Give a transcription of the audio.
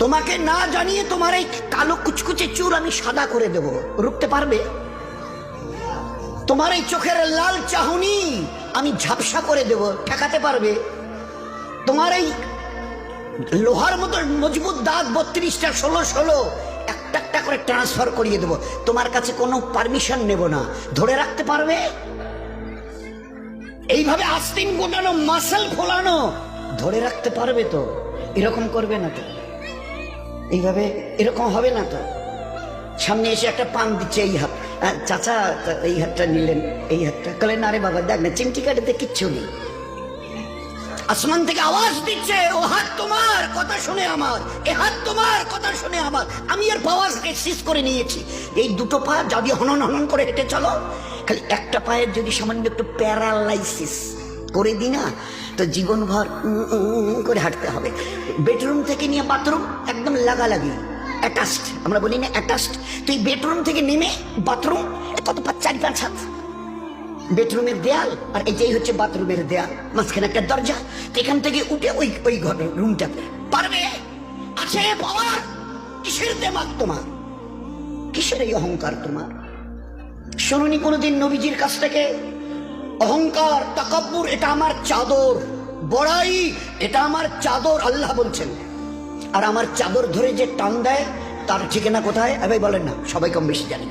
তোমাকে না জানিয়ে তোমার এই কালো কুচকুচে চুল আমি সাদা করে দেব, রুখতে পারবে? তোমার এই চোখের লাল চাহনি আমি ঝাপসা করে দেব, ঠেকাতে পারবে? তোমার এই লোহার মতো মজবুত দাঁত 32টা 16 একটা একটা করে ট্রান্সফার করিয়ে দেব, তোমার কাছে কোনো পারমিশন নেব না, ধরে রাখতে পারবে? এইভাবে আস্তিন গোটানো মাসল ফোলানো ধরে রাখতে পারবে তো? এরকম করবে না তো? এইভাবে এরকম হবে না তো? সামনে এসে একটা পান দিচ্ছে, এই হাত, চাচা এই হাতটা নিলেন, এই হাতটা কলে না রে বাবা দেখ না চিমটি কাটাতে কিচ্ছু নেই। আসমান থেকে আওয়াজ দিচ্ছে, ও হাত তোমার কথা শুনে আমার, এ হাত তোমার কথা শুনে আমার। আমি এর পাওয়ারকে সিজ করে নিয়েছি। এই দুটো পা যদি হনন হনন করে হেঁটে চলো, খালি একটা পায়ের যদি সামান্য একটু প্যারালাইসিস করে দিই না, তো জীবনভর করে হাঁটতে হবে। বেডরুম থেকে নিয়ে বাথরুম একদম লাগালাগি, অ্যাটাচড, আমরা বলি না অ্যাটাচড। তুই বেডরুম থেকে নেমে বাথরুম কত 4-5 হাত, বেডরুমের দেয়াল আর এটাই হচ্ছে বাথরুমের দেয়াল, মাঝখানে একটা দরজা। এখান থেকে উঠে ওই ঘর রুমটাতে পারবে? আছে পাওয়ার? কিসের দেমাগ তোমার? কিসের এই অহংকার তোমার? শুনুনি কোনোদিন নবীজির কাছ থেকে অহংকার, তাকাব্বুর এটা আমার চাদর, বড়াই এটা আমার চাদর, আল্লাহ বলছেন। আর আমার চাদর ধরে যে টান দেয় তার ঠিকানা কোথায়? ভাই বলেন না, সবাই কম বেশি জানে।